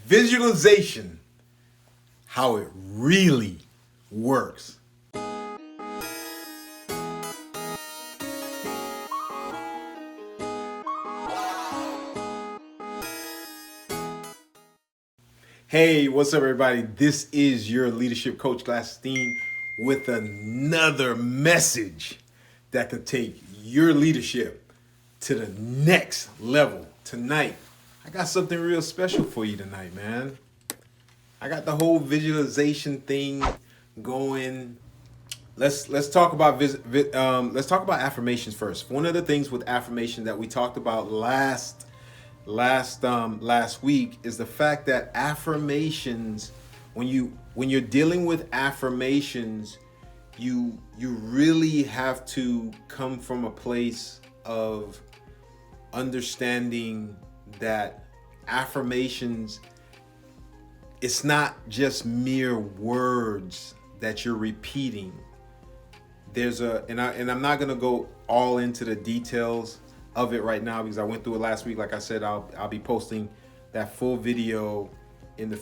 Visualization, how it really works. Hey, what's up, everybody? This is your leadership coach, Glassstein, with another message that could take your leadership to the next level. Tonight, I got something real special for you tonight, man. I got the whole visualization thing going. Let's talk about affirmations first. One of the things with affirmation that we talked about last week is the fact that affirmations, when you're dealing with affirmations, you really have to come from a place of understanding that affirmations, it's not just mere words that you're repeating. And I'm not gonna go all into the details of it right now because I went through it last week. Like I said, I'll be posting that full video in the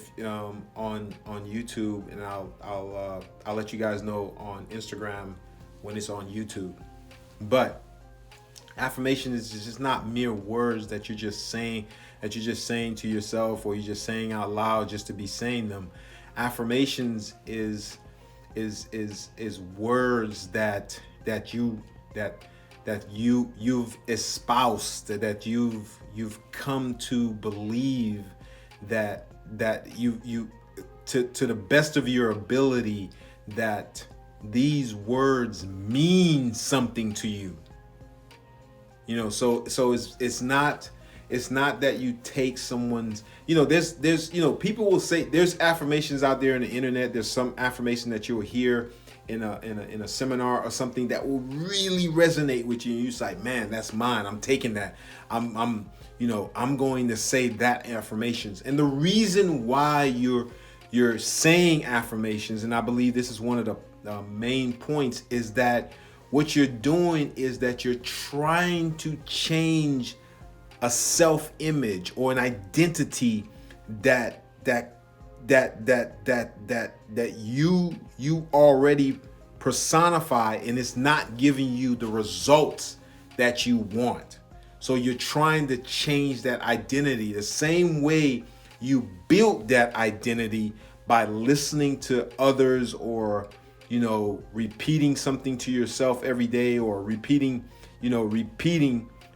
on YouTube, and I'll let you guys know on Instagram when it's on YouTube. But affirmation is just not mere words that you're just saying to yourself, or you're just saying out loud just to be saying them. Affirmations is words that you've espoused, that you've come to believe that you to the best of your ability, that these words mean something to you. You know, so it's not that you take someone's, there's people will say there's affirmations out there in the internet. There's some affirmation that you'll hear in a seminar or something that will really resonate with you, and you're like, man, that's mine. I'm taking that. I'm going to say that affirmations. And the reason why you're saying affirmations, and I believe this is one of the main points, is that what you're doing is that you're trying to change a self-image or an identity that you already personify, and it's not giving you the results that you want. So you're trying to change that identity the same way you built that identity by listening to others, or repeating something to yourself every day, or repeating,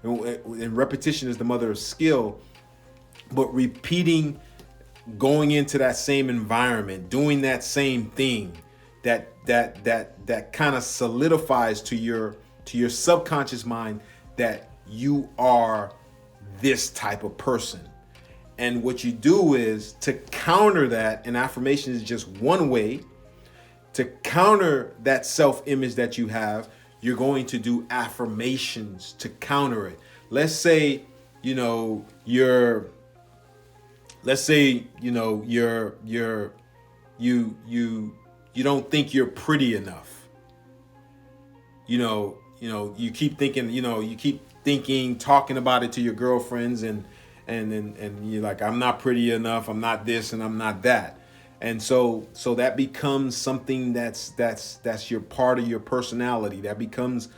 and repetition is the mother of skill, but repeating, going into that same environment, doing that same thing, that kind of solidifies to your subconscious mind that you are this type of person. And what you do is to counter that, and affirmation is just one way to counter that self-image that you have. You're going to do affirmations to counter it. Let's say, you don't think you're pretty enough. You keep thinking, talking about it to your girlfriends, and you're like, I'm not pretty enough, I'm not this, and I'm not that. And so that becomes something that's your part of your personality. That becomes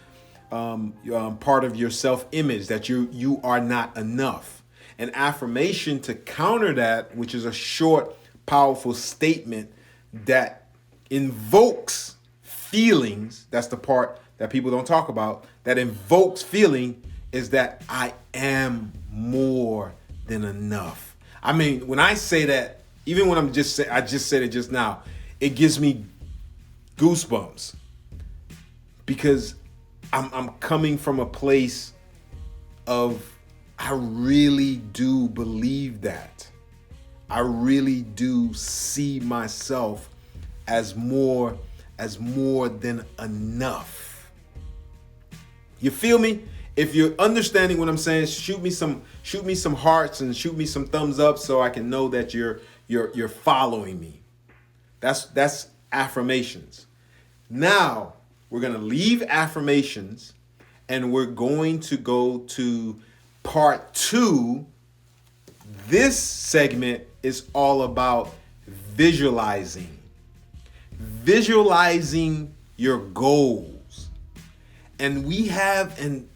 part of your self-image, that you are not enough. An affirmation to counter that, which is a short, powerful statement that invokes feelings. That's the part that people don't talk about. That invokes feeling is that I am more than enough. I mean, when I say that, even when I just said it just now, it gives me goosebumps, because I'm coming from a place of, I really do believe that. I really do see myself as more than enough. You feel me? If you're understanding what I'm saying, shoot me some hearts and shoot me some thumbs up so I can know that you're following me. That's affirmations. Now we're going to leave affirmations and we're going to go to part 2. This segment is all about visualizing. Visualizing your goals. And we have, and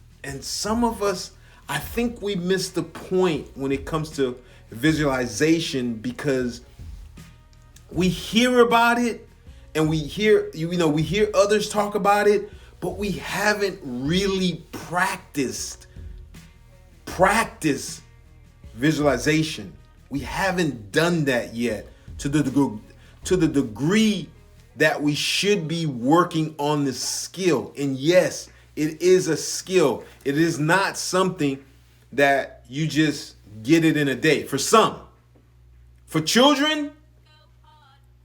some of us, I think we miss the point when it comes to visualization, because we hear about it and we hear others talk about it, but we haven't really practiced visualization. We haven't done that yet to the degree that we should be working on the skill. And yes, it is a skill. It is not something that you just get it in a day. For some, for children,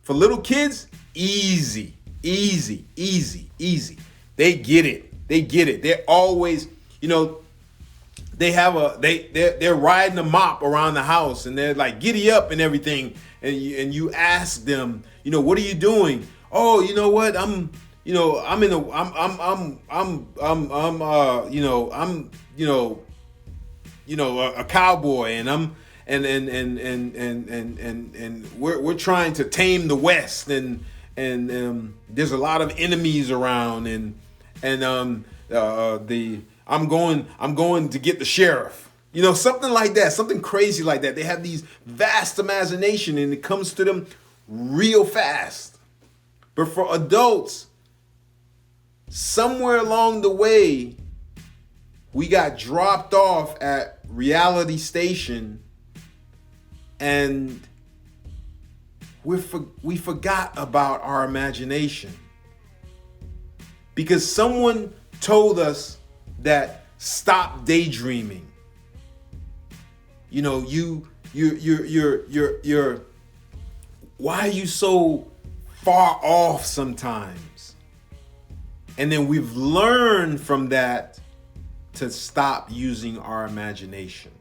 for little kids, easy. They get it. They're always, they're riding a mop around the house and they're like giddy up and everything. And you ask them, what are you doing? Oh, you know what? I'm a cowboy, and we're trying to tame the West, and there's a lot of enemies around, and I'm going to get the sheriff. Something like that, something crazy like that. They have these vast imagination, and it comes to them real fast. But for adults, somewhere along the way, we got dropped off at reality station, and we forgot about our imagination, because someone told us that stop daydreaming. You're why are you so far off sometimes? And then we've learned from that to stop using our imagination.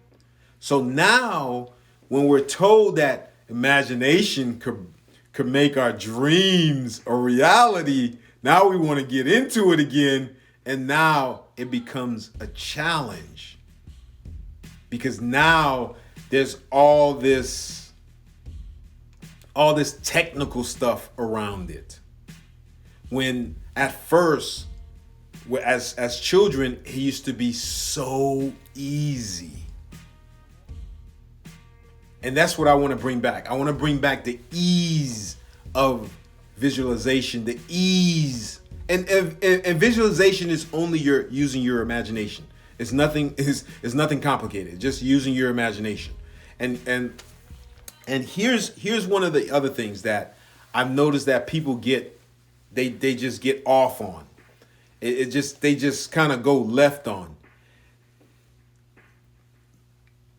So now when we're told that imagination could make our dreams a reality, now we want to get into it again, and now it becomes a challenge, because now there's all this technical stuff around it. When at first, as children, it used to be so easy. And that's what I want to bring back. I want to bring back the ease of visualization, the ease. And visualization is only using your imagination. It's nothing complicated. Just using your imagination. And here's one of the other things that I've noticed that people they just get off on. They just kind of go left on.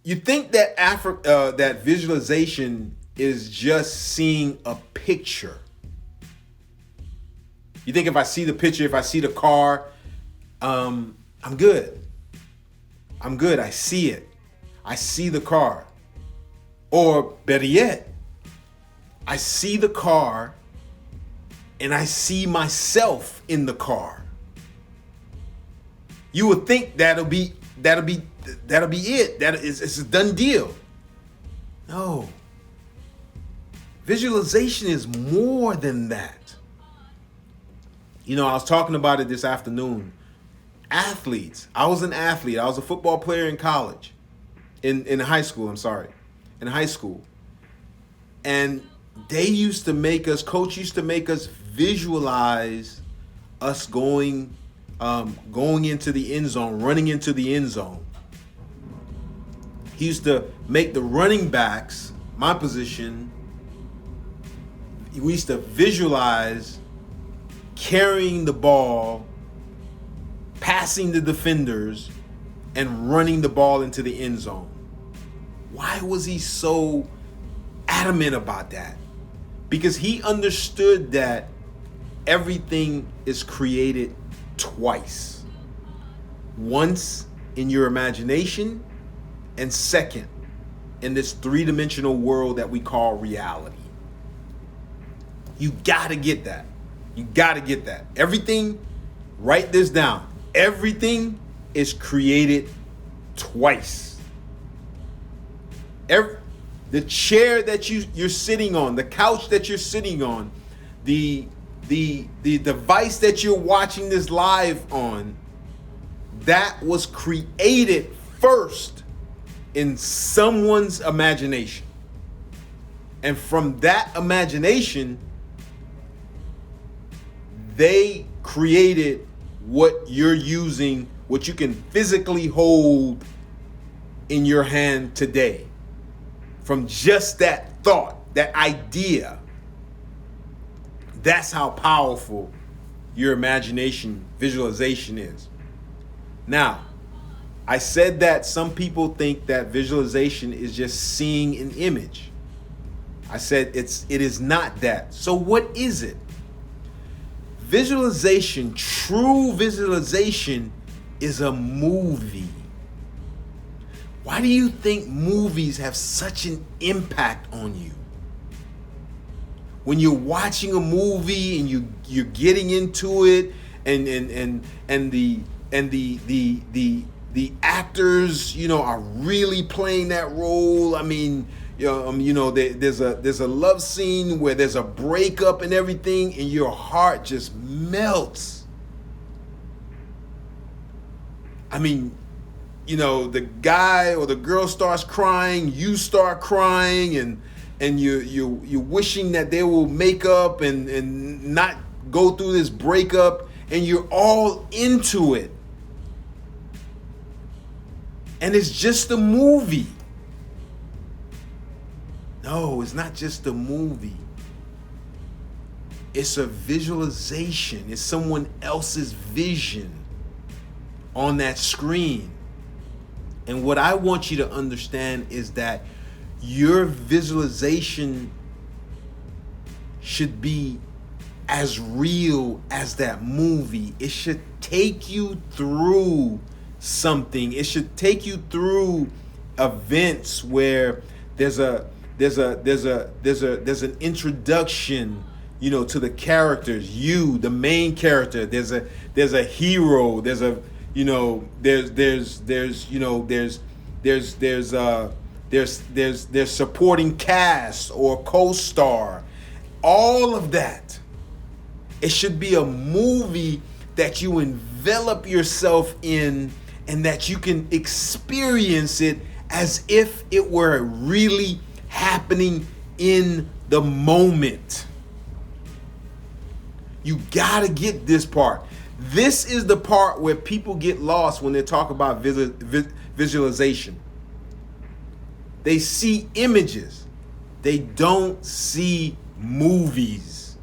You think that that visualization is just seeing a picture. You think if I see the picture, if I see the car, I'm good. I see it. I see the car. Or better yet, I see the car and I see myself in the car. You would think that'll be it. It's a done deal. No. Visualization is more than that. I was talking about it this afternoon. Athletes. I was an athlete. I was a football player in college. In high school, I'm sorry. In high school. And coach used to make us visualize us going into the end zone, running into the end zone. He used to make the running backs, my position, we used to visualize carrying the ball, passing the defenders, and running the ball into the end zone. Why was he so adamant about that? Because he understood that everything is created twice. Once in your imagination, and second in this three-dimensional world that we call reality. You gotta get that. Everything, write this down. Everything is created twice. The chair that you're sitting on, the couch that you're sitting on, the device that you're watching this live on, that was created first in someone's imagination. And from that imagination, they created what you're using, what you can physically hold in your hand today. From just that thought, that idea. That's how powerful your imagination, visualization is. Now, I said that some people think that visualization is just seeing an image. I said it is not that. So what is it? Visualization, true visualization, is a movie. Why do you think movies have such an impact on you? When you're watching a movie and you're getting into it, and the actors, are really playing that role. I mean, there's a love scene where there's a breakup and everything, and your heart just melts. I mean, the guy or the girl starts crying, you start crying, and you're wishing that they will make up and not go through this breakup, and you're all into it. And it's just a movie. No, it's not just a movie. It's a visualization. It's someone else's vision on that screen. And what I want you to understand is that your visualization should be as real as that movie. It should take you through something. It should take you through events where there's an introduction, to the characters. You, the main character. There's a hero. There's supporting cast or co-star. All of that. It should be a movie that you envelop yourself in, and that you can experience it as if it were really happening in the moment. You gotta get this part. This is the part where people get lost when they talk about visualization. They see images. They don't see movies.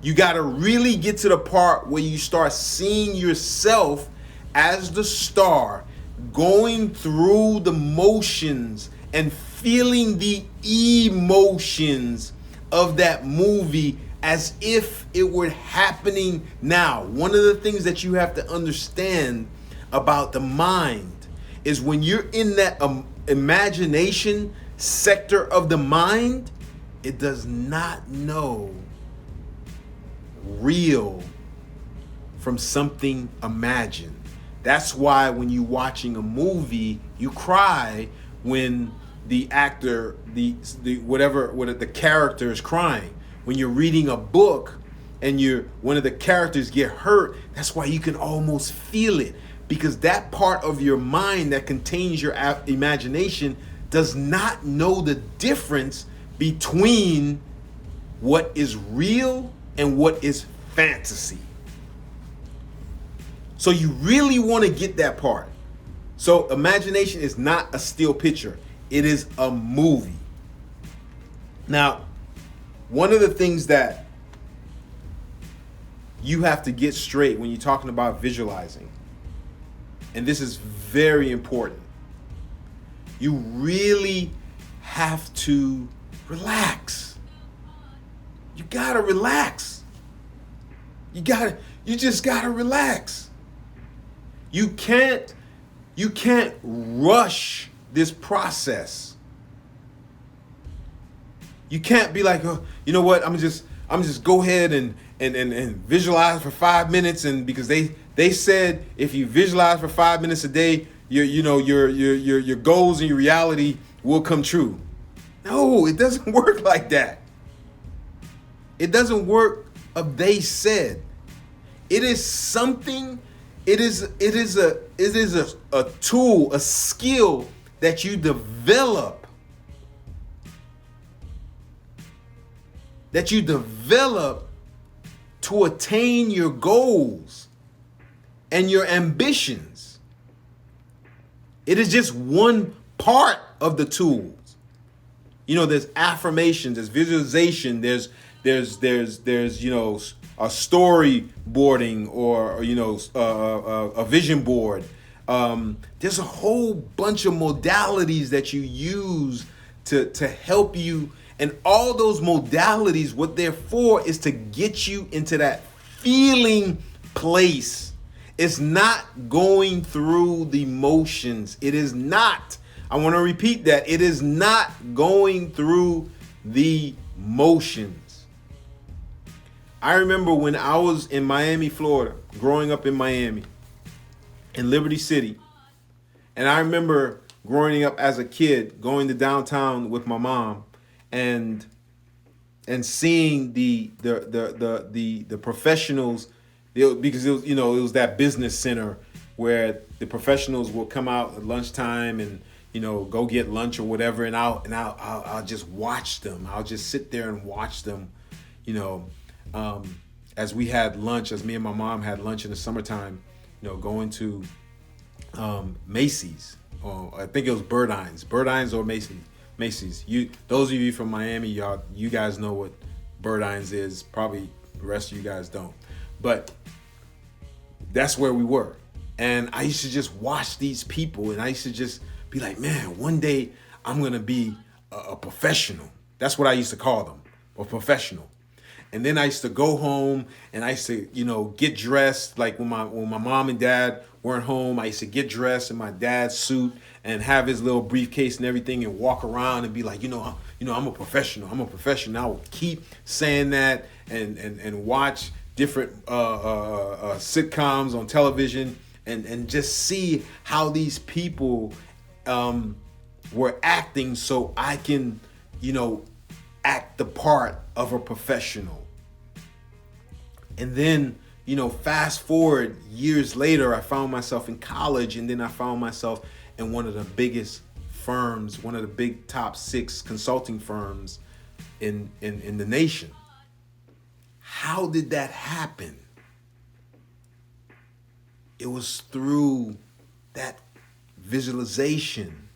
You gotta really get to the part where you start seeing yourself as the star, going through the motions and feeling the emotions of that movie as if it were happening now. One of the things that you have to understand about the mind is when you're in that imagination sector of the mind, it does not know real from something imagined. That's why when you're watching a movie, you cry when the actor, the character is crying. When you're reading a book and one of the characters get hurt, that's why you can almost feel it, because that part of your mind that contains your imagination does not know the difference between what is real and what is fantasy. So you really want to get that part. So imagination is not a still picture. It is a movie. Now, one of the things that you have to get straight when you're talking about visualizing, and this is very important, you really have to relax. You gotta relax. You just gotta relax. You can't rush this process. You can't be like, oh, you know what? I'm just go ahead and visualize for 5 minutes, and because they said if you visualize for 5 minutes a day, your goals and your reality will come true. No, it doesn't work like that. It doesn't work of they said. It is something, it is a tool, a skill that you develop. That you develop to attain your goals and your ambitions. It is just one part of the tools. There's affirmations, there's visualization, there's a storyboarding or a vision board. There's a whole bunch of modalities that you use to help you. And all those modalities, what they're for is to get you into that feeling place. It's not going through the motions. It is not. I want to repeat that. It is not going through the motions. I remember when I was in Miami, Florida, growing up in Miami, in Liberty City. And I remember growing up as a kid, going to downtown with my mom and seeing the professionals, because it was that business center where the professionals will come out at lunchtime and go get lunch or whatever, and I'll just watch them. I'll just sit there and watch them, as we had lunch, as me and my mom had lunch in the summertime, going to Macy's. I think it was Burdines or Macy's. Those of you from Miami, you guys know what Burdines is. Probably the rest of you guys don't. But that's where we were. And I used to just watch these people, and I used to just be like, man, one day I'm going to be a professional. That's what I used to call them, a professional. And then I used to go home and I used to, get dressed. Like when my mom and dad weren't home, I used to get dressed in my dad's suit and have his little briefcase and everything and walk around and be like, I'm a professional. I'm a professional. I would keep saying that and watch different sitcoms on television and just see how these people were acting so I can, act the part of a professional. And then, fast forward years later, I found myself in college, and then I found myself in one of the biggest firms, one of the big top 6 consulting firms in the nation. How did that happen? It was through that visualization.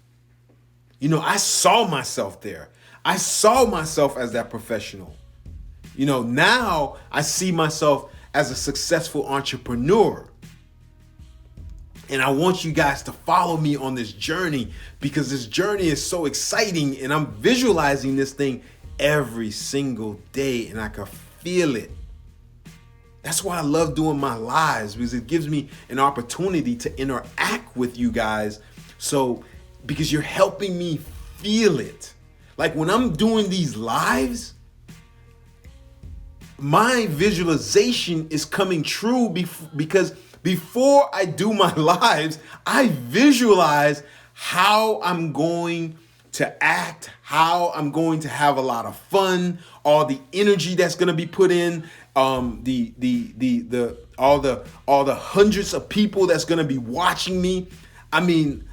I saw myself there. I saw myself as that professional. Now I see myself as a successful entrepreneur. And I want you guys to follow me on this journey because this journey is so exciting and I'm visualizing this thing every single day and I can feel it. That's why I love doing my lives, because it gives me an opportunity to interact with you guys. So, because you're helping me feel it. Like when I'm doing these lives, my visualization is coming true because before I do my lives, I visualize how I'm going to act, how I'm going to have a lot of fun, all the energy that's going to be put in, all the hundreds of people that's going to be watching me. I mean,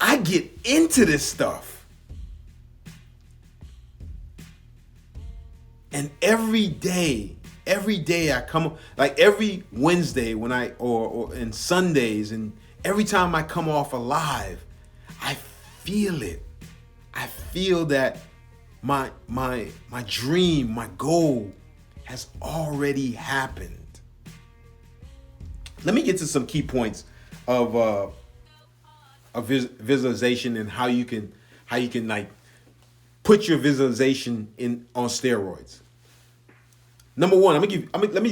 I get into this stuff. And every day I come, like every Wednesday when or and Sundays, and every time I come off alive, I feel it. I feel that my dream, my goal has already happened. Let me get to some key points of visualization and how you can like put your visualization on steroids. Number one, let me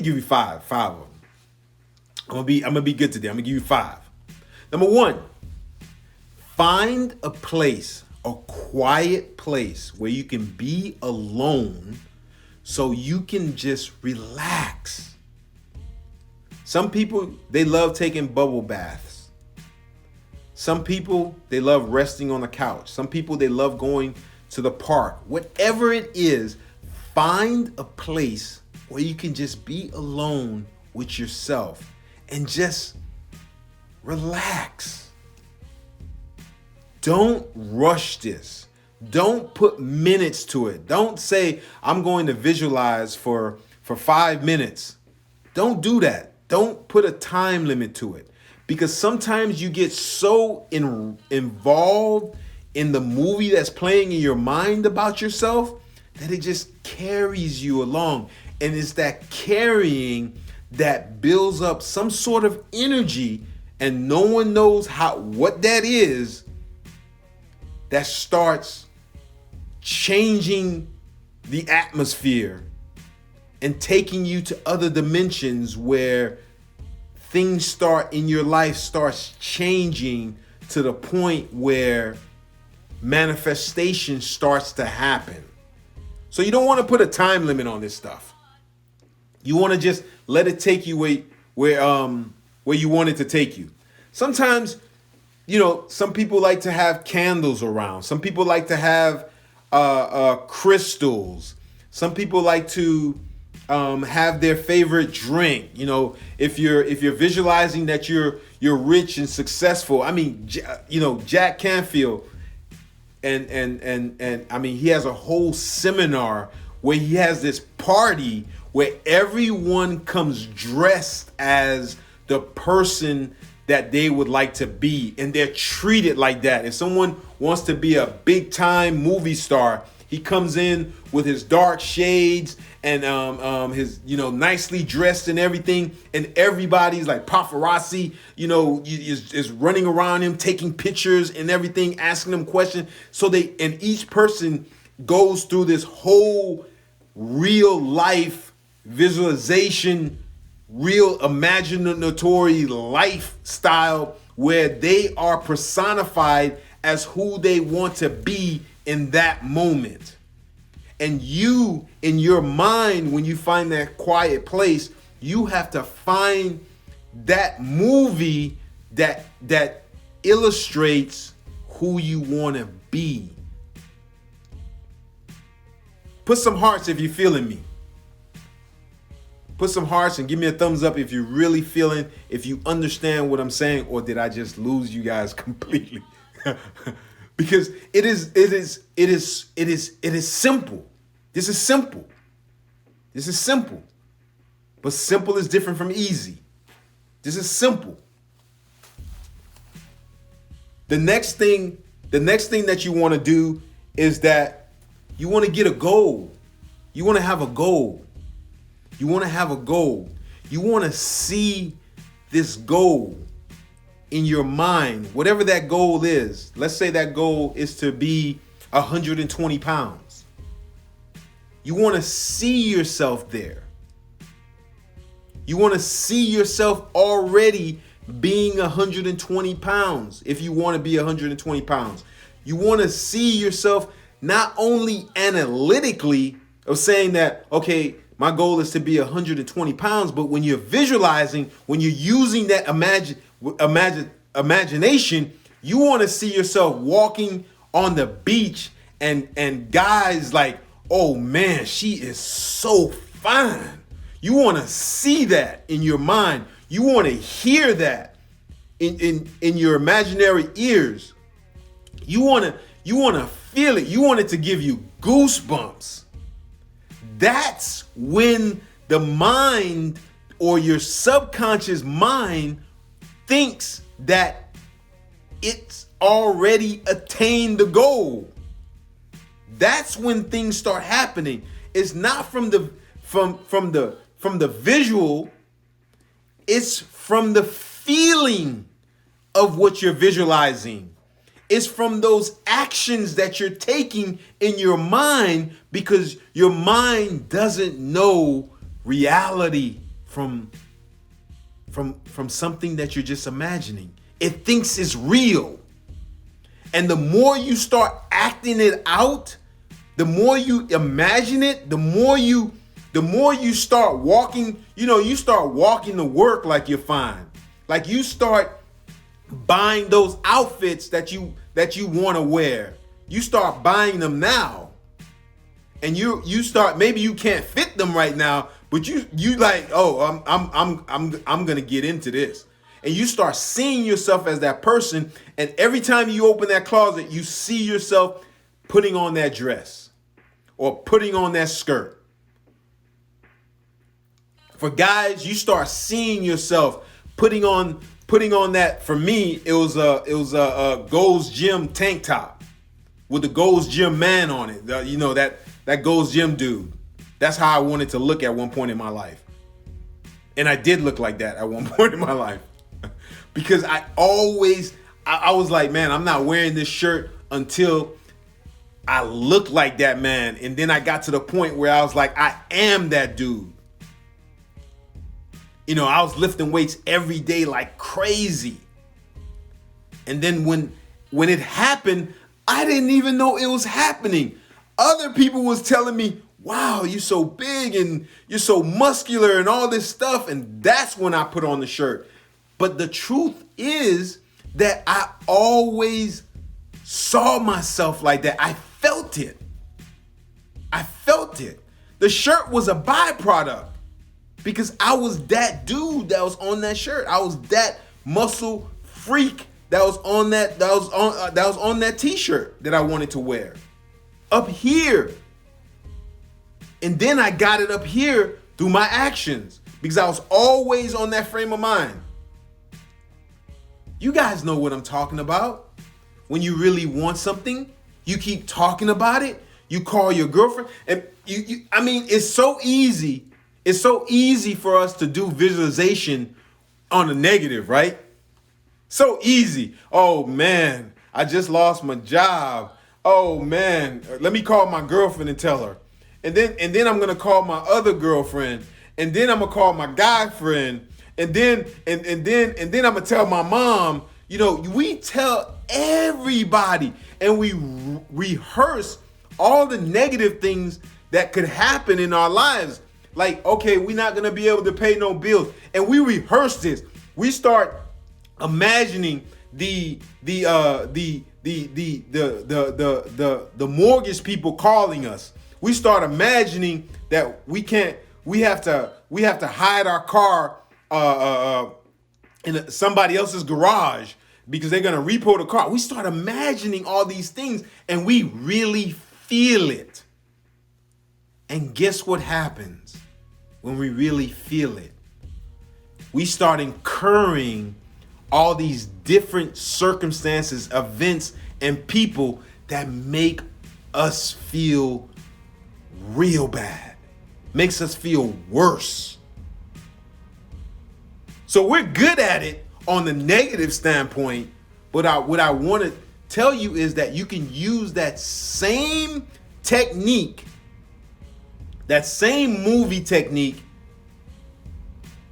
give you five of them. I'm gonna be good today. I'm gonna give you 5. Number one, find a place, a quiet place where you can be alone so you can just relax. Some people, they love taking bubble baths. Some people, they love resting on the couch. Some people, they love going to the park, whatever it is, find a place where you can just be alone with yourself and just relax. Don't rush this. Don't put minutes to it. Don't say, I'm going to visualize for 5 minutes. Don't do that. Don't put a time limit to it. Because sometimes you get so involved in the movie that's playing in your mind about yourself that it just carries you along. And it's that carrying that builds up some sort of energy, and no one knows what that is, that starts changing the atmosphere and taking you to other dimensions where things in your life starts changing to the point where manifestation starts to happen. So you don't want to put a time limit on this stuff. You want to just let it take you where you want it to take you. Sometimes, some people like to have candles around. Some people like to have crystals. Some people like to have their favorite drink. If you're visualizing that you're rich and successful. I mean, Jack Canfield, and I mean, he has a whole seminar where he has this party where everyone comes dressed as the person that they would like to be, and they're treated like that. If someone wants to be a big time movie star, he comes in with his dark shades and his nicely dressed and everything, and everybody's like paparazzi, is running around him, taking pictures and everything, asking them questions. And each person goes through this whole real life visualization, real imaginatory lifestyle where they are personified as who they want to be in that moment. And you, in your mind, when you find that quiet place, you have to find that movie that illustrates who you want to be. Put some hearts if you're feeling me. Put some hearts and give me a thumbs up if you're really feeling, if you understand what I'm saying, or did I just lose you guys completely? Because it is simple. This is simple. This is simple. But simple is different from easy. This is simple. The next thing that you want to do is that you want to get a goal. You want to have a goal. You want to have a goal. You want to see this goal in your mind, whatever that goal is. Let's say that goal is to be 120 pounds. You want to see yourself there. You want to see yourself already being 120 pounds if you want to be 120 pounds. You want to see yourself not only analytically of saying that, okay, my goal is to be 120 pounds, but when you're visualizing, when you're using that imagination, you want to see yourself walking on the beach and guys like, oh man, she is so fine. You want to see that in your mind. You want to hear that in your imaginary ears. You want to feel it. You want it to give you goosebumps. That's when the mind or your subconscious mind thinks that it's already attained the goal. That's when things start happening. It's not from the visual, it's from the feeling of what you're visualizing. It's from those actions that you're taking in your mind, because your mind doesn't know reality from something that you're just imagining. It thinks it's real. And the more you start acting it out, the more you imagine it, the more you start walking, you start walking to work like you're fine. Like you start buying those outfits that you want to wear. you start buying them now, and you start, maybe you can't fit them right now, but you like, oh, I'm gonna get into this, and you start seeing yourself as that person, and every time you open that closet, you see yourself putting on that dress or putting on that skirt. For guys, you start seeing yourself putting on that. For me, it was a Gold's Gym tank top with the Gold's Gym man on it. That Gold's Gym dude. That's how I wanted to look at one point in my life. And I did look like that at one point in my life. Because I was like, man, I'm not wearing this shirt until I look like that man. And then I got to the point where I was like, I am that dude. I was lifting weights every day like crazy. And then when it happened, I didn't even know it was happening. Other people was telling me, wow, you're so big and you're so muscular and all this stuff. And that's when I put on the shirt. But the truth is that I always saw myself like that. I felt it. The shirt was a byproduct. Because I was that dude that was on that shirt. I was that muscle freak that was on that t-shirt that I wanted to wear. Up here. And then I got it up here through my actions. Because I was always on that frame of mind. You guys know what I'm talking about. When you really want something, you keep talking about it. You call your girlfriend. And it's so easy. It's so easy for us to do visualization on a negative, right? So easy. Oh man, I just lost my job. Oh man, let me call my girlfriend and tell her. And then I'm gonna call my other girlfriend. And then I'm gonna call my guy friend. And then I'm gonna tell my mom. We tell everybody, and we rehearse all the negative things that could happen in our lives. Like, okay, we're not gonna be able to pay no bills, and we rehearse this. We start imagining the mortgage people calling us. We start imagining that we have to hide our car in somebody else's garage because they're gonna repo the car. We start imagining all these things, and we really feel it. And guess what happens? When we really feel it, we start incurring all these different circumstances, events, and people that make us feel real bad, makes us feel worse. So we're good at it on the negative standpoint, but what I want to tell you is that you can use that same technique, that same movie technique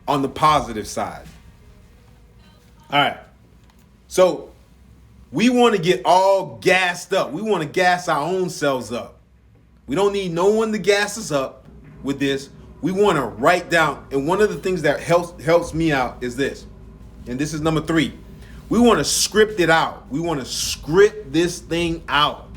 on the positive side. All right. So we want to get all gassed up. We want to gas our own selves up. We don't need no one to gas us up with this. We want to write down. And one of the things that helps me out is this. And this is number 3. We want to script it out. We want to script this thing out.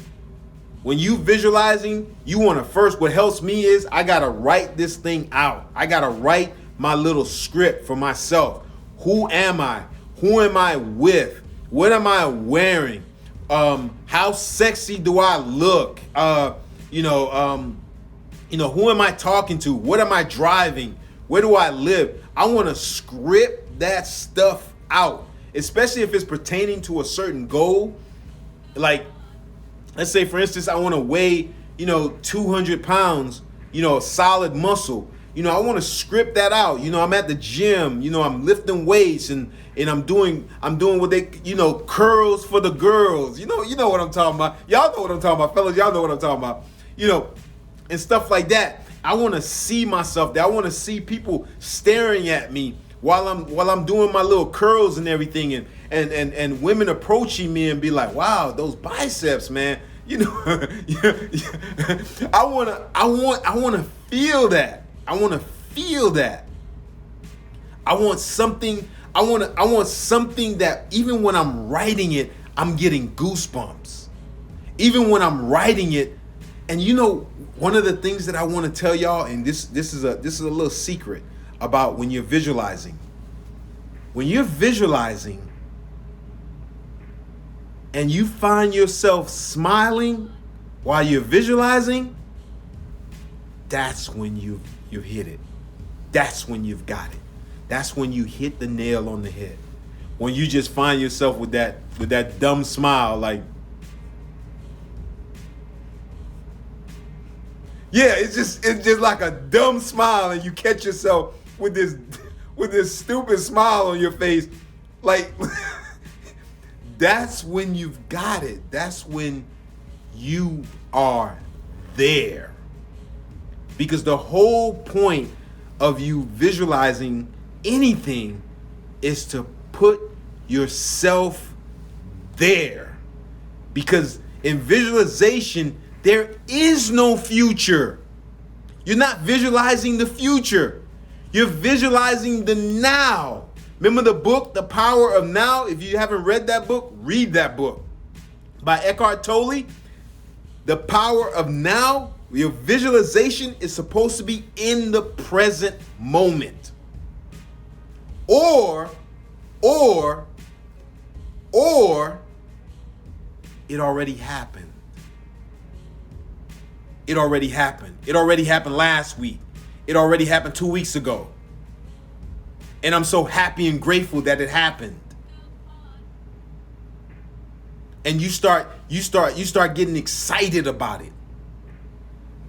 When you visualizing, you want to first, what helps me is I got to write this thing out. I got to write my little script for myself. Who am I? Who am I with? What am I wearing? How sexy do I look? Who am I talking to? What am I driving? Where do I live? I want to script that stuff out, especially if it's pertaining to a certain goal. Like, let's say, for instance, I want to weigh, 200 pounds, solid muscle. I want to script that out. I'm at the gym, I'm lifting weights and I'm doing what they, curls for the girls. You know what I'm talking about. Y'all know what I'm talking about, fellas. Y'all know what I'm talking about. And stuff like that. I want to see myself there. I want to see people staring at me while I'm doing my little curls and everything, and women approaching me and be like, "Wow, those biceps, man." I want to feel that. I want to feel that. I want something that even when I'm writing it, I'm getting goosebumps. Even when I'm writing it, and you know, one of the things that I want to tell y'all, and this is a little secret about when you're visualizing. When you're visualizing and you find yourself smiling while you're visualizing, that's when you hit it. That's when you've got it. That's when you hit the nail on the head. When you just find yourself with that dumb smile, like, yeah, it's just like a dumb smile, and you catch yourself with this stupid smile on your face, like that's when you've got it. That's when you are there. Because the whole point of you visualizing anything is to put yourself there. Because in visualization, there is no future. You're not visualizing the future. You're visualizing the now. Remember the book, The Power of Now? If you haven't read that book, read that book. By Eckhart Tolle. The Power of Now. Your visualization is supposed to be in the present moment. Or it already happened. It already happened. It already happened last week. It already happened 2 weeks ago. And I'm so happy and grateful that it happened. And you start getting excited about it.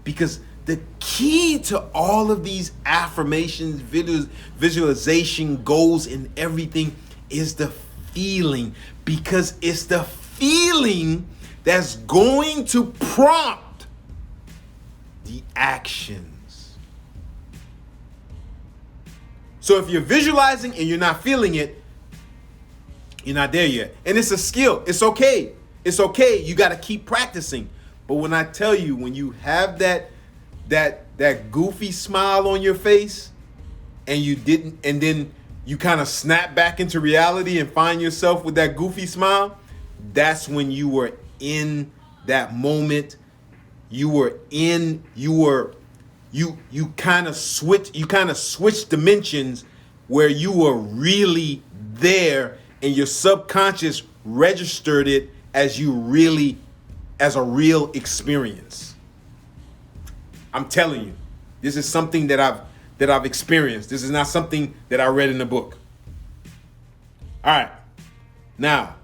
Because the key to all of these affirmations, visualization, goals, and everything is the feeling. Because it's the feeling that's going to prompt the actions. So if you're visualizing and you're not feeling it, you're not there yet. And it's a skill. It's okay. It's okay. You got to keep practicing. But when I tell you, when you have that goofy smile on your face and you didn't, and then you kind of snap back into reality and find yourself with that goofy smile, that's when you were in that moment. You kind of switched dimensions where you were really there, and your subconscious registered it as a real experience. I'm telling you, this is something that I've experienced. This is not something that I read in a book. All right. Now,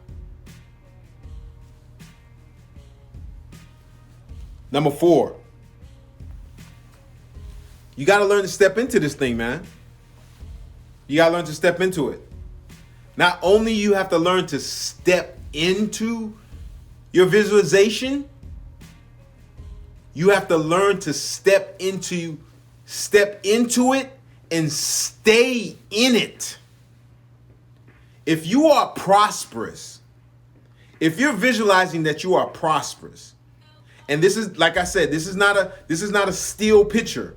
number 4. You got to learn to step into this thing, man. You got to learn to step into it. Not only you have to learn to step into your visualization, you have to learn to step into it and stay in it. If you are prosperous, if you're visualizing that you are prosperous, and this is, like I said, this is not a still picture.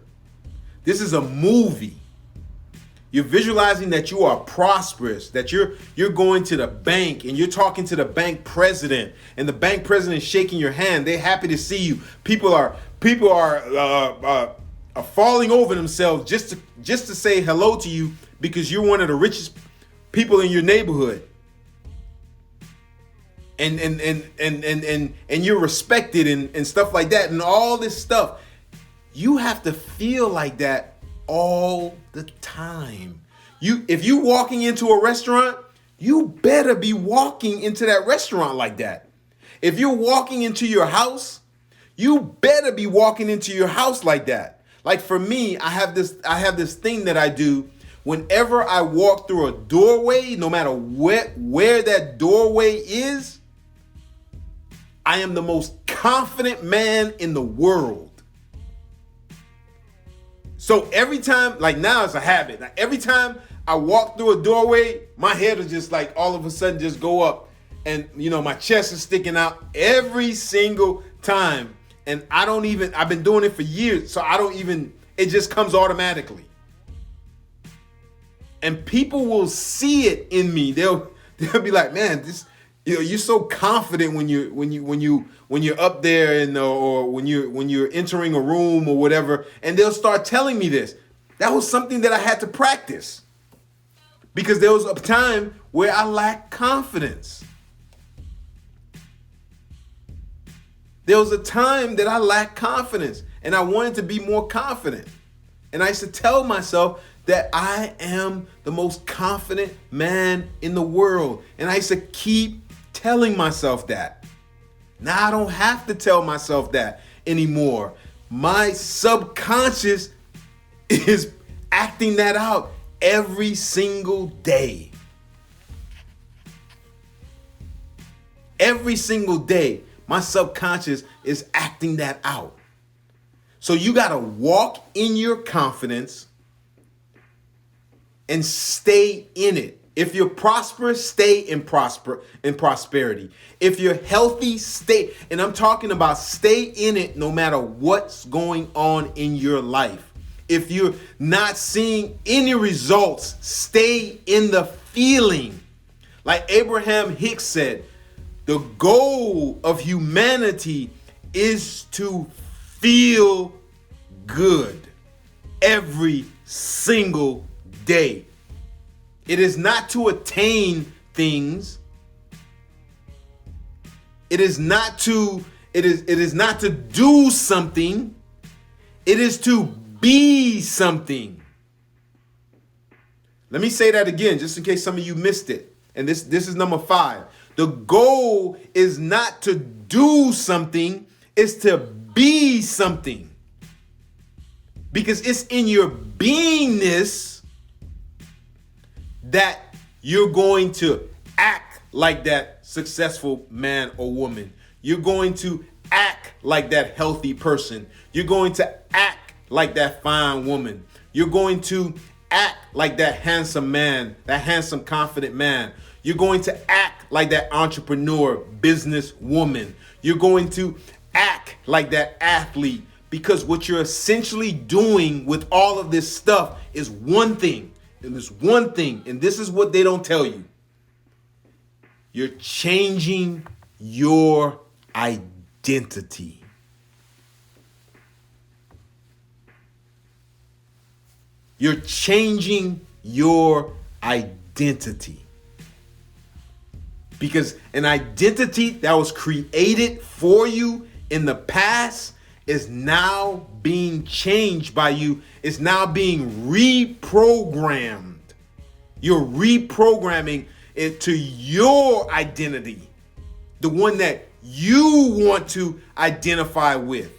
This is a movie. You're visualizing that you are prosperous, that you're going to the bank and you're talking to the bank president, and the bank president is shaking your hand. They're happy to see you. People are falling over themselves just to say hello to you because you're one of the richest people in your neighborhood. And you're respected and stuff like that, and all this stuff. You have to feel like that all the time. If you walking into a restaurant, you better be walking into that restaurant like that. If you're walking into your house, you better be walking into your house like that. Like for me, I have this thing that I do whenever I walk through a doorway, no matter where that doorway is, I am the most confident man in the world. So every time, like now it's a habit. Like every time I walk through a doorway, my head will just like all of a sudden just go up, and my chest is sticking out every single time. And I've been doing it for years, so it just comes automatically. And people will see it in me. They'll be like, man, You're so confident when you're up there and or when you're entering a room or whatever, and they'll start telling me this. That was something that I had to practice because there was a time where I lacked confidence. There was a time that I lacked confidence and I wanted to be more confident. And I used to tell myself that I am the most confident man in the world. And I used to keep telling myself that. Now I don't have to tell myself that anymore. My subconscious is acting that out every single day. Every single day, my subconscious is acting that out. So you got to walk in your confidence and stay in it. If you're prosperous, stay in prosperity. If you're healthy, stay. And I'm talking about stay in it no matter what's going on in your life. If you're not seeing any results, stay in the feeling. Like Abraham Hicks said, the goal of humanity is to feel good every single day. It is not to attain things. It is not to do something. It is to be something. Let me say that again, just in case some of you missed it. And this is number 5. The goal is not to do something, it's to be something. Because it's in your beingness that you're going to act like that successful man or woman. You're going to act like that healthy person. You're going to act like that fine woman. You're going to act like that handsome man, that handsome, confident man. You're going to act like that entrepreneur, business woman. You're going to act like that athlete, because what you're essentially doing with all of this stuff is one thing. And this one thing, and this is what they don't tell you. You're changing your identity. You're changing your identity. Because an identity that was created for you in the past is now being changed by you. It's now being reprogrammed. You're reprogramming it to your identity, the one that you want to identify with.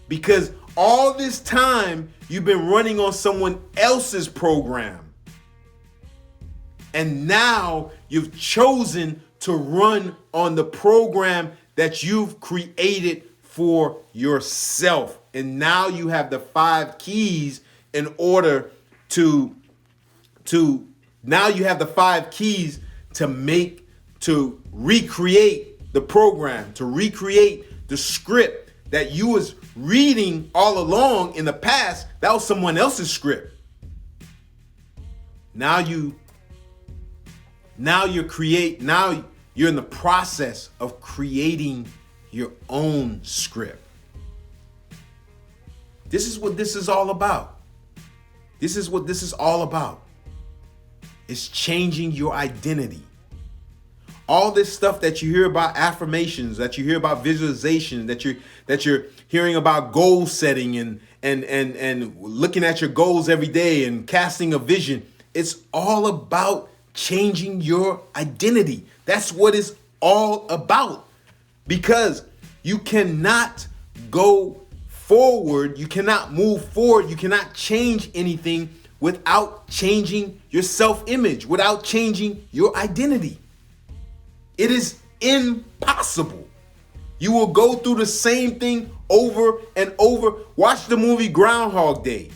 Because all this time you've been running on someone else's program. And now you've chosen to run on the program that you've created for yourself. And now you have the 5 keys in order to recreate the program, to recreate the script that you was reading all along in the past. That was someone else's script. Now you're in the process of creating your own script. This is what this is all about. This is what this is all about. It's changing your identity. All this stuff that you hear about affirmations, that you hear about visualization, that you're hearing about goal setting and looking at your goals every day and casting a vision. It's all about changing your identity. That's what it's all about. Because you cannot go forward, you cannot move forward, you cannot change anything without changing your self-image, without changing your identity. It is impossible. You will go through the same thing over and over. Watch the movie Groundhog Day.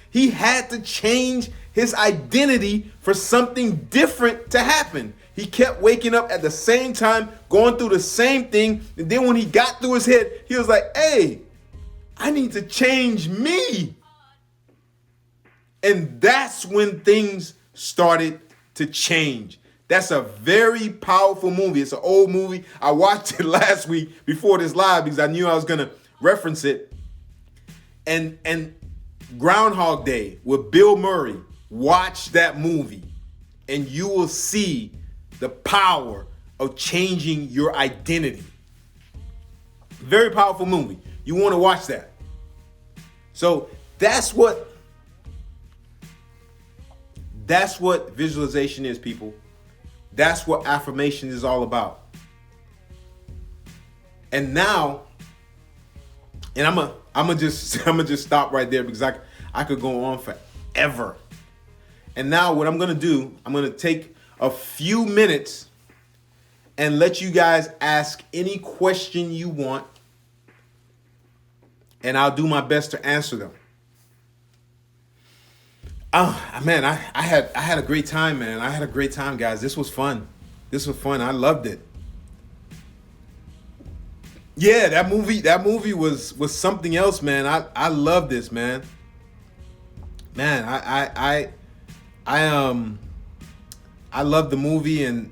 He had to change his identity for something different to happen. He kept waking up at the same time, going through the same thing. And then when he got through his head, he was like, hey, I need to change me. And that's when things started to change. That's a very powerful movie. It's an old movie. I watched it last week before this live because I knew I was gonna reference it. And Groundhog Day with Bill Murray. Watch that movie, and you will see the power of changing your identity. Very powerful movie. You want to watch that. So that's what visualization is, people. That's what affirmation is all about. And now, and I'm gonna just stop right there because I could go on forever. And now what I'm gonna do, I'm gonna take a few minutes and let you guys ask any question you want, and I'll do my best to answer them. Oh man, I had a great time, man. I had a great time, guys. This was fun. I loved it. Yeah, that movie was something else, man. I love this, man. Man, I love the movie, and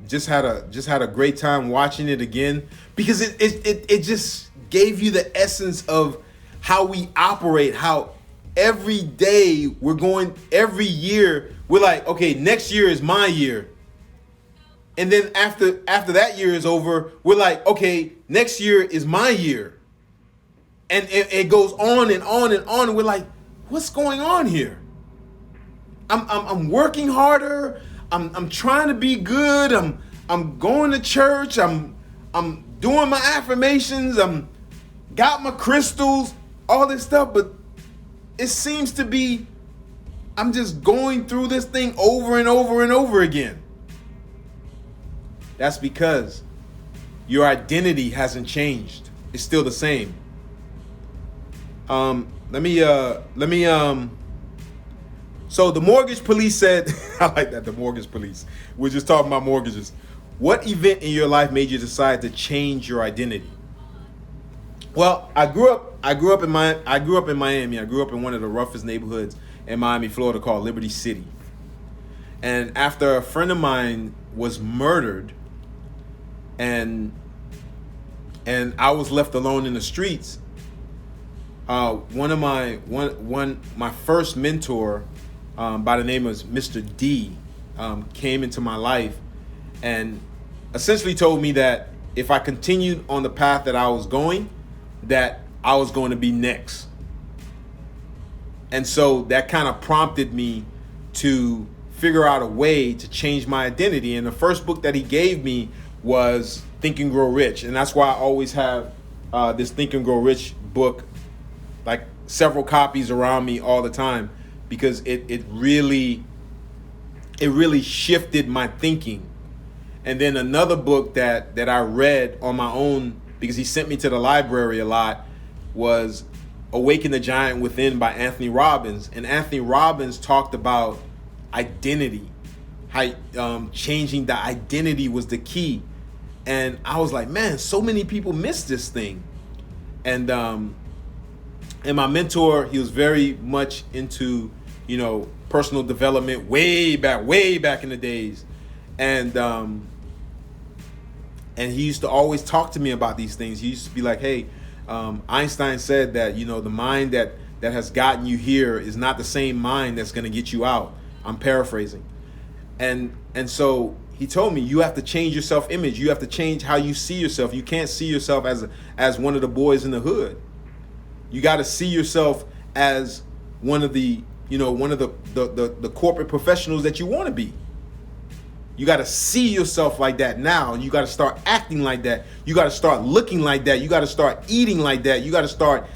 just had a great time watching it again because it just gave you the essence of how we operate, how every day every year we're like, okay, next year is my year. And then after that year is over, we're like, okay, next year is my year. And it goes on and on and on. And we're like, what's going on here? I'm working harder. I'm trying to be good. I'm going to church. I'm doing my affirmations. Got my crystals, all this stuff, but it seems to be I'm just going through this thing over and over and over again. That's because your identity hasn't changed. It's still the same. So the mortgage police said, I like that, the mortgage police. We're just talking about mortgages. What event in your life made you decide to change your identity? Well, I grew up in Miami. I grew up in one of the roughest neighborhoods in Miami, Florida, called Liberty City. And after a friend of mine was murdered, and I was left alone in the streets, my first mentor, by the name of Mr. D, came into my life and essentially told me that if I continued on the path that I was going, that I was going to be next. And so that kind of prompted me to figure out a way to change my identity. And the first book that he gave me was Think and Grow Rich. And that's why I always have this Think and Grow Rich book, like several copies around me all the time, because it really shifted my thinking. And then another book that I read on my own, because he sent me to the library a lot, was Awaken the Giant Within by Anthony Robbins. And Anthony Robbins talked about identity, how changing the identity was the key. And I was like, man, so many people miss this thing. And my mentor, he was very much into, personal development way back in the days. And he used to always talk to me about these things. He used to be like, hey, Einstein said that, the mind that has gotten you here is not the same mind that's going to get you out. I'm paraphrasing. And so he told me, you have to change your self-image. You have to change how you see yourself. You can't see yourself as one of the boys in the hood. You got to see yourself as one of the corporate professionals that you want to be. You got to see yourself like that now, and you got to start acting like that. You got to start looking like that. You got to start eating like that. You got to start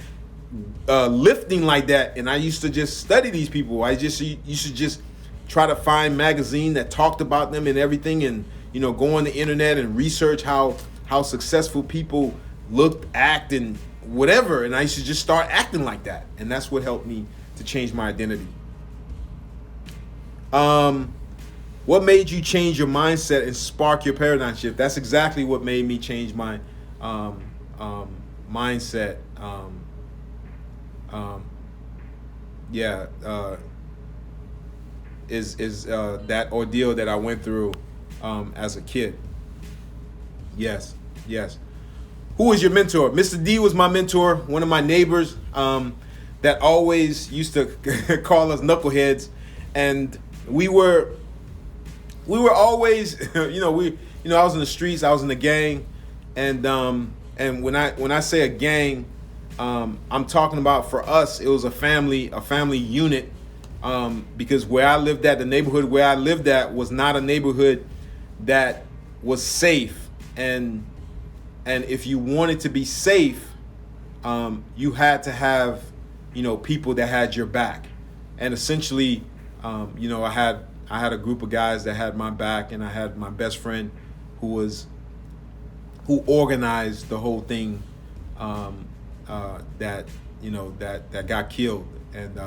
lifting like that. And I used to just study these people. You should just try to find magazine that talked about them and everything, and go on the internet and research how successful people looked, act, and whatever. And I used to just start acting like that, and that's what helped me to change my identity. What made you change your mindset and spark your paradigm shift? That's exactly what made me change my mindset. is that ordeal that I went through as a kid. Yes, yes. Who was your mentor? Mr. D was my mentor, one of my neighbors that always used to call us knuckleheads, and we were always, I was in the streets, I was in the gang, and when I say a gang, I'm talking about, for us, it was a family unit, because where I lived at, the neighborhood where I lived at was not a neighborhood that was safe, and if you wanted to be safe, you had to have, people that had your back, and essentially, I had a group of guys that had my back, and I had my best friend who organized the whole thing, that got killed, and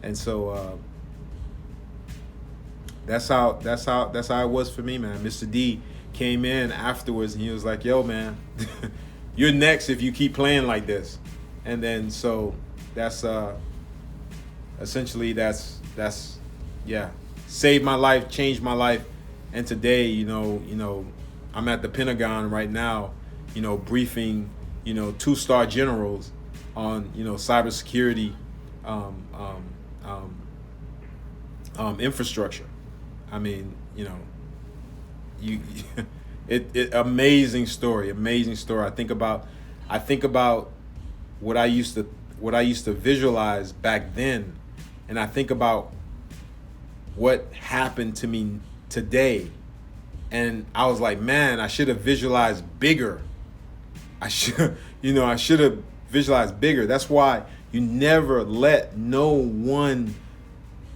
and so that's how it was for me, man. Mr. D came in afterwards, and he was like, "Yo, man, you're next if you keep playing like this." And then so that's essentially that's saved my life, changed my life, and today, I'm at the Pentagon right now, briefing, 2-star generals on, cybersecurity, infrastructure. I mean, it amazing story. I think about what I used to visualize back then, and I think about what happened to me today, and I was like, man, I should have visualized bigger. I should have visualized bigger. That's why you never let no one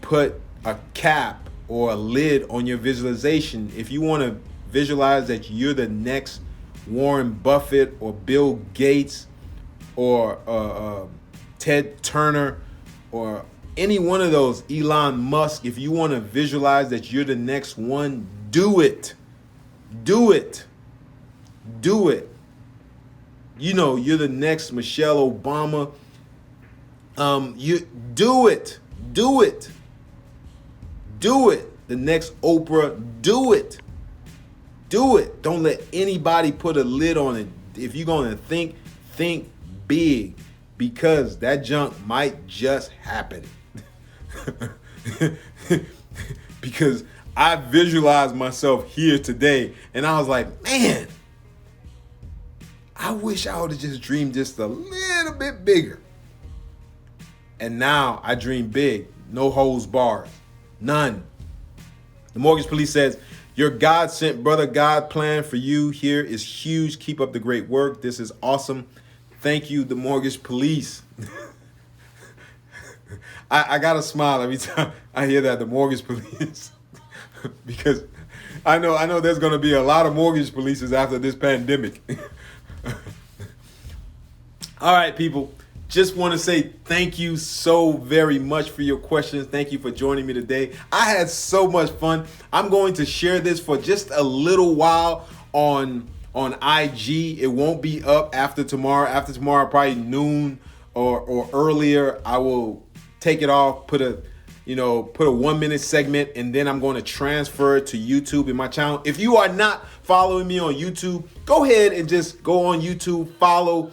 put a cap or a lid on your visualization. If you want to visualize that you're the next Warren Buffett or Bill Gates or Ted Turner or any one of those, Elon Musk, if you want to visualize that you're the next one, do it. Do it. Do it. You're the next Michelle Obama. You do it. Do it. Do it. The next Oprah, do it. Do it. Don't let anybody put a lid on it. If you're going to think big, because that junk might just happen. Because I visualized myself here today, and I was like, man, I wish I would have just dreamed just a little bit bigger. And now I dream big, no holds barred, none. The Mortgage Police says, your God sent brother, God plan for you here is huge. Keep up the great work. This is awesome. Thank you, the Mortgage Police. I gotta smile every time I hear that, the Mortgage Police, because I know there's gonna be a lot of mortgage polices after this pandemic. All right, people. Just want to say thank you so very much for your questions. Thank you for joining me today. I had so much fun. I'm going to share this for just a little while on IG. It won't be up after tomorrow. After tomorrow, probably noon or earlier, I will take it off, put a 1-minute segment, and then I'm going to transfer it to YouTube in my channel. If you are not following me on YouTube, go ahead and just go on YouTube, follow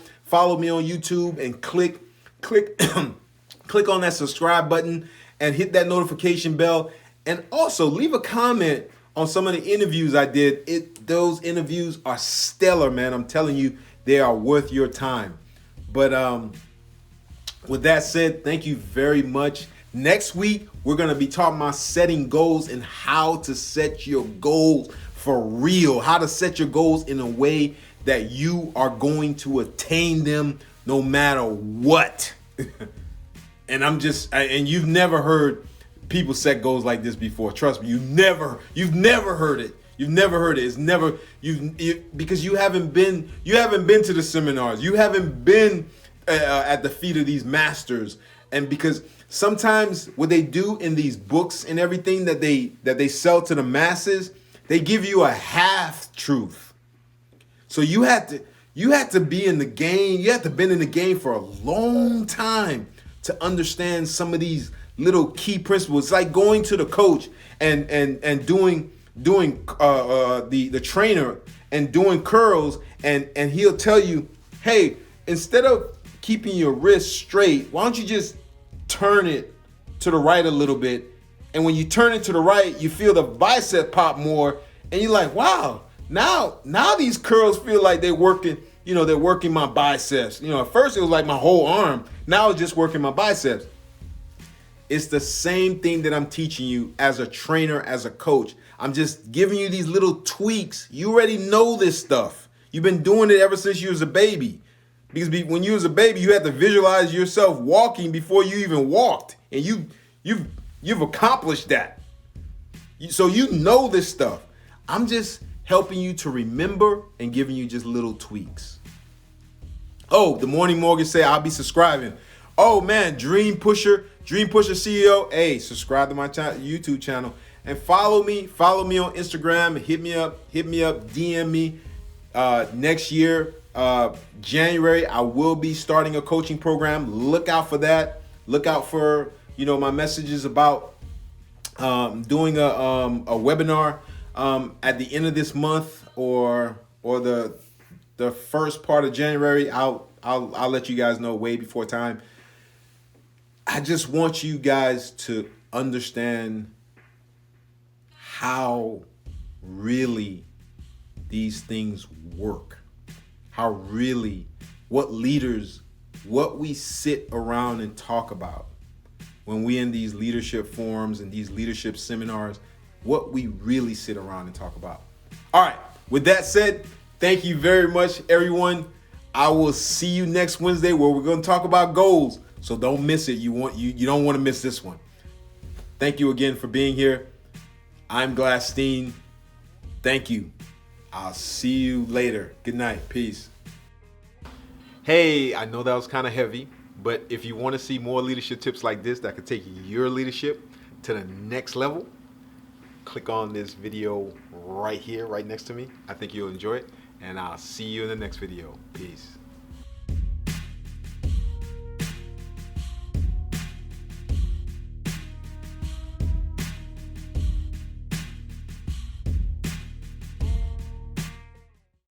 me on YouTube, and click click on that subscribe button and hit that notification bell. And also leave a comment on some of the interviews I did. Those interviews are stellar, man. I'm telling you, they are worth your time. But with that said, thank you very much. Next week, we're going to be talking about setting goals and how to set your goals for real, how to set your goals in a way that you are going to attain them no matter what. And and you've never heard people set goals like this before. Trust me, you've never heard it. You've never heard it. It's never because you haven't been to the seminars. You haven't been at the feet of these masters. And because sometimes what they do in these books and everything that they sell to the masses, they give you a half truth. So you had to be in the game. You have to been in the game for a long time to understand some of these little key principles. It's like going to the coach and doing the trainer and doing curls, and he'll tell you, hey, instead of keeping your wrist straight, why don't you just turn it to the right a little bit? And when you turn it to the right, you feel the bicep pop more, and you're like, wow, now these curls feel like they're working, they're working my biceps. At first it was like my whole arm. Now it's just working my biceps. It's the same thing that I'm teaching you as a trainer, as a coach. I'm just giving you these little tweaks. You already know this stuff. You've been doing it ever since you was a baby. Because when you was a baby, you had to visualize yourself walking before you even walked. And you've accomplished that. So you know this stuff. I'm just helping you to remember and giving you just little tweaks. Oh, the Morning Mortgage say I'll be subscribing. Oh man, Dream Pusher CEO. Hey, subscribe to my YouTube channel and follow me on Instagram. Hit me up, DM me. Next year, January, I will be starting a coaching program. Look out for that. Look out for my messages about doing a webinar at the end of this month or the first part of January. I'll let you guys know way before time. I just want you guys to understand how really these things work. How really what we sit around and talk about when we in these leadership forums and these leadership seminars, what we really sit around and talk about. All right, with that said, thank you very much, everyone. I will see you next Wednesday where we're going to talk about goals. So don't miss it. You don't want to miss this one. Thank you again for being here. I'm Glasstein. Thank you. I'll see you later. Good night. Peace. Hey, I know that was kind of heavy, but if you want to see more leadership tips like this that could take your leadership to the next level, click on this video right here, right next to me. I think you'll enjoy it, and I'll see you in the next video. Peace.